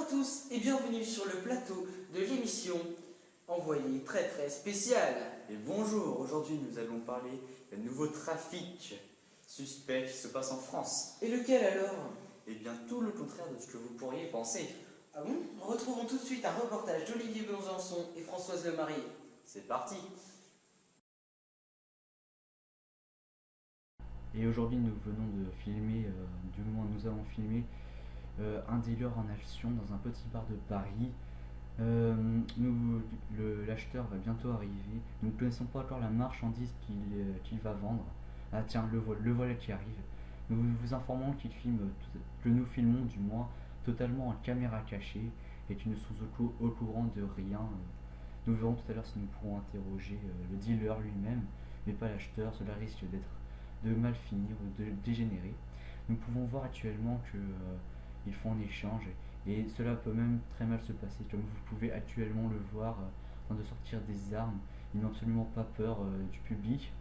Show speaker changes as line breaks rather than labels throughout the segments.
tous et bienvenue sur le plateau de l'émission Envoyé très spécial.
Et bonjour, aujourd'hui nous allons parler d'un nouveau trafic suspect qui se passe en France.
Et lequel alors?
Eh bien tout le contraire de ce que vous pourriez penser.
Ah bon? Retrouvons tout de suite un reportage d'Olivier Besançon et Françoise Lemarie.
C'est parti.
Et aujourd'hui nous venons de filmer, du moins nous avons filmé un dealer en action dans un petit bar de Paris. L'acheteur va bientôt arriver. Nous ne connaissons pas encore la marchandise qu'il va vendre. Ah tiens, le voilà qui arrive. Nous vous informons que nous filmons du moins totalement en caméra cachée et qu'ils ne sont au courant de rien. Nous verrons tout à l'heure si nous pourrons interroger le dealer lui-même, mais pas l'acheteur. Cela risque de mal finir ou de dégénérer. Nous pouvons voir actuellement qu'ils font un échange et cela peut même très mal se passer, comme vous pouvez actuellement le voir en train de sortir des armes. Ils n'ont absolument pas peur du public.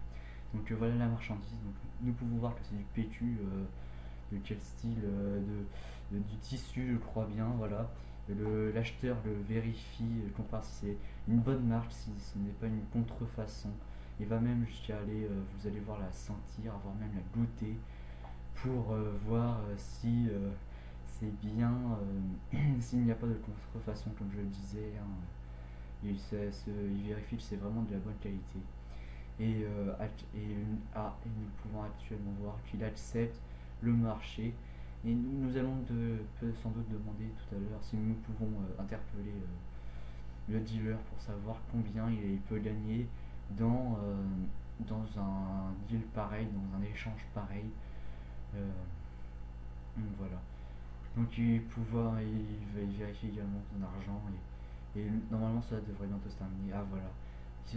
Donc voilà la marchandise. Donc, nous pouvons voir que c'est du PQ, de quel style, du tissu je crois bien, voilà. L'acheteur le vérifie, compare si c'est une bonne marque, si ce n'est pas une contrefaçon. Il va même jusqu'à aller, vous allez voir, la sentir, voire même la goûter, pour voir si c'est bien, s'il n'y a pas de contrefaçon, comme je le disais. Il vérifie que c'est vraiment de la bonne qualité. Et nous pouvons actuellement voir qu'il accepte le marché. Et nous allons sans doute demander tout à l'heure si nous pouvons interpeller le dealer pour savoir combien il peut gagner dans un deal pareil, dans un échange pareil. Donc voilà. Donc il va vérifier également son argent et normalement ça devrait bientôt se terminer. Ah voilà.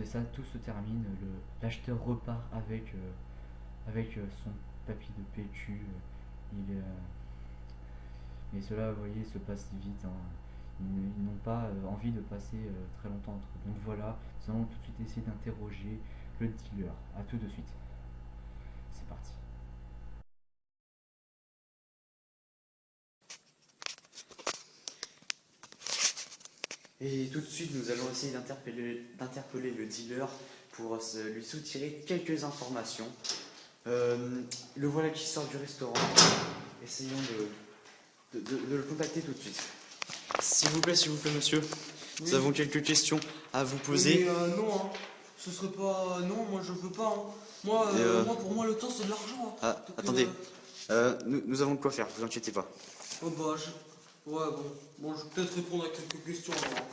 Ça, tout se termine. L'acheteur repart avec son papier de PQ. Mais cela, vous voyez, se passe vite. Ils n'ont pas envie de passer très longtemps entre eux. Donc voilà, nous allons tout de suite essayer d'interroger le dealer. A tout de suite. C'est parti.
Et tout de suite nous allons essayer d'interpeller le dealer pour lui soutirer quelques informations. Le voilà qui sort du restaurant. Essayons de le contacter tout de suite. S'il vous plaît monsieur. Oui. Nous avons quelques questions à vous poser.
Oui, mais non, hein. Ce serait pas... Non, moi je veux pas. Hein. Moi, pour moi, le temps c'est de l'argent. Hein.
Ah, attendez. Nous avons de quoi faire, vous inquiétez pas.
Oh bah, ouais, bon, je vais peut-être répondre à quelques questions. Alors.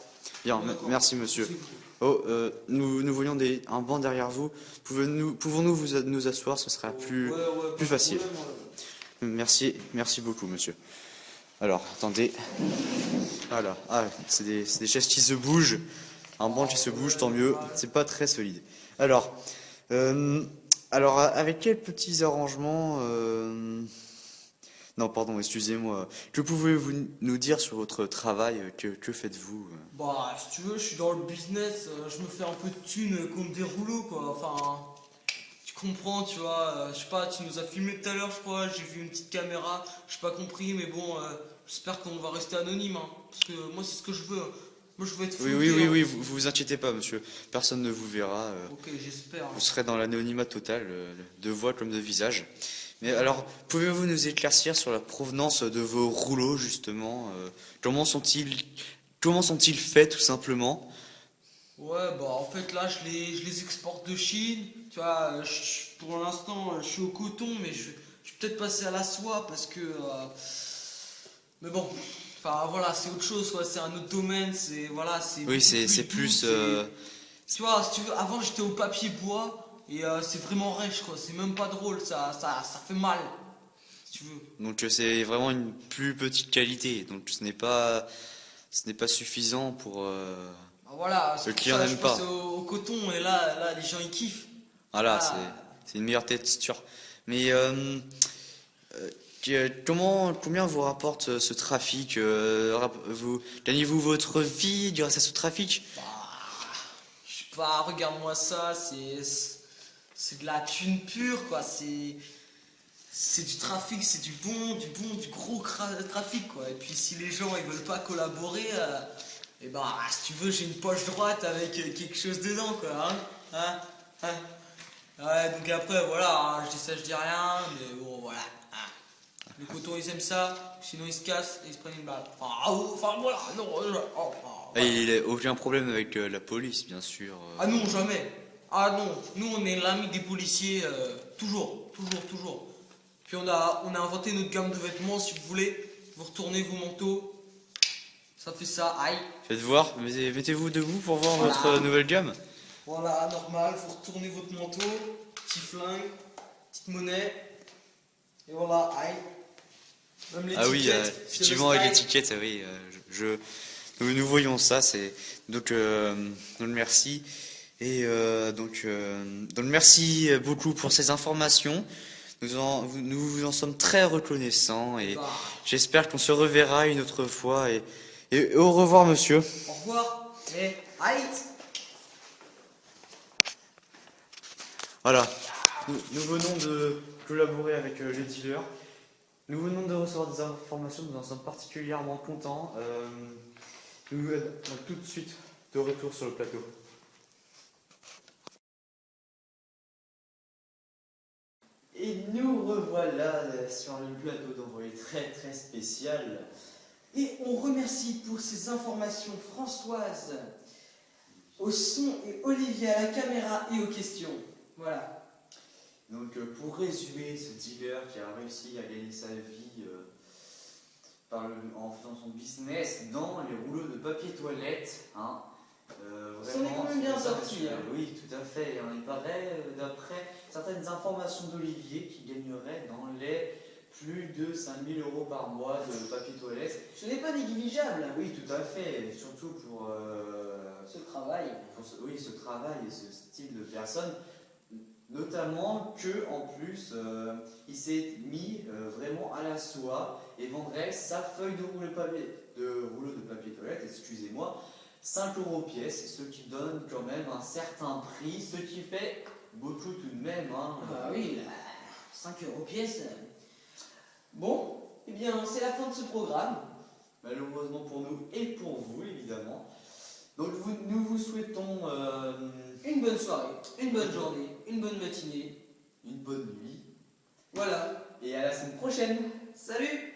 Bien, merci monsieur. Oh, nous voyons un banc derrière vous. Pouvons-nous nous asseoir? Ce sera plus facile. Problème, ouais. Merci beaucoup monsieur. Alors, attendez. Voilà. Ah, c'est des chaises qui se bougent. Un banc qui se bouge, tant mieux. C'est pas très solide. Alors, avec quels petits arrangements... Non, pardon, excusez-moi. Que pouvez-vous nous dire sur votre travail? Que faites-vous?
Bah, si tu veux, je suis dans le business. Je me fais un peu de thunes contre des rouleaux, quoi. Enfin, tu comprends, tu vois. Je sais pas, tu nous as filmé tout à l'heure, je crois. J'ai vu une petite caméra. J'ai pas compris, mais bon, j'espère qu'on va rester anonyme. Hein, parce que moi, c'est ce que je veux. Moi, je veux être floqué,
oui, vous inquiétez pas, monsieur. Personne ne vous verra.
Ok, j'espère.
Vous serez dans l'anonymat total, de voix comme de visage. Mais alors, pouvez-vous nous éclaircir sur la provenance de vos rouleaux, justement? Comment sont-ils faits, tout simplement?
Ouais, bah en fait, là, je les exporte de Chine. Tu vois, pour l'instant, je suis au coton, mais je vais peut-être passer à la soie parce que... mais bon, enfin voilà, c'est autre chose, quoi. C'est un autre domaine, c'est... Voilà, c'est...
Oui, c'est plus...
Tu vois, si tu veux, avant, j'étais au papier bois. Et c'est vraiment rêche, quoi. C'est même pas drôle, ça fait mal, si tu veux.
Donc c'est vraiment une plus petite qualité. Donc ce n'est pas suffisant pour...
Voilà,
le client n'aime pas.
Je passe au coton et là, les gens ils kiffent.
Voilà, c'est une meilleure texture. Mais combien vous rapporte ce trafic? Gagnez-vous votre vie grâce à ce trafic?
Bah, je sais pas, regarde-moi ça, c'est de la thune pure, quoi. c'est du trafic, c'est du gros trafic, quoi. Et puis si les gens ils veulent pas collaborer, et ben si tu veux, j'ai une poche droite avec quelque chose dedans, quoi. Hein. Ouais, donc après, voilà, je dis ça, je dis rien, mais bon, voilà. Les cotons, ils aiment ça, sinon ils se cassent et ils se prennent une balle. Enfin voilà, non,
Et
voilà.
il n'a aucun problème avec la police, bien sûr.
Ah non, jamais. Ah non, nous on est l'ami des policiers, toujours. Puis on a inventé notre gamme de vêtements, si vous voulez. Vous retournez vos manteaux, ça fait ça, aïe.
Faites voir, mettez-vous debout pour voir
Voilà.
votre nouvelle gamme.
Voilà, normal, vous retournez votre manteau, petit flingue, petite monnaie, et voilà, aïe. Même l'étiquette.
Ah oui,
c'est le
effectivement, avec
style.
l'étiquette, oui, nous voyons ça, donc merci. Et donc merci beaucoup pour ces informations. Nous vous en sommes très reconnaissants et
Bah,
j'espère qu'on se reverra une autre fois. Et au revoir, monsieur.
au revoir, et aïe.
Voilà, nous venons de collaborer avec les dealers. Nous venons de recevoir des informations, nous en sommes particulièrement contents. Nous sommes tout de suite de retour sur le plateau.
Et nous revoilà sur le plateau d'envoyé très très spécial. Et on remercie pour ces informations Françoise au son et Olivier à la caméra et aux questions. Voilà.
Donc pour résumer, ce dealer qui a réussi à gagner sa vie en faisant son business dans les rouleaux de papier toilette, hein,
Ça en est quand même bien sorti. Hein.
Oui, tout à fait. Et il paraît, d'après certaines informations d'Olivier, qu'il gagnerait dans les plus de 5 000 € par mois de papier toilette.
Ce n'est pas négligeable.
Oui, tout à fait. Surtout pour
Ce travail.
ce travail et ce style de personne. Notamment que en plus il s'est mis vraiment à la soie et vendrait sa feuille de rouleau de papier toilette, excusez-moi, 5 € pièce, ce qui donne quand même un certain prix, ce qui fait beaucoup tout de même. Hein.
Ah oui, 5 € pièce. Bon, eh bien c'est la fin de ce programme.
Malheureusement pour nous et pour vous évidemment. Donc nous vous souhaitons
Une bonne soirée, une bonne journée, une bonne matinée.
une bonne nuit.
Voilà.
Et à la semaine prochaine.
Salut!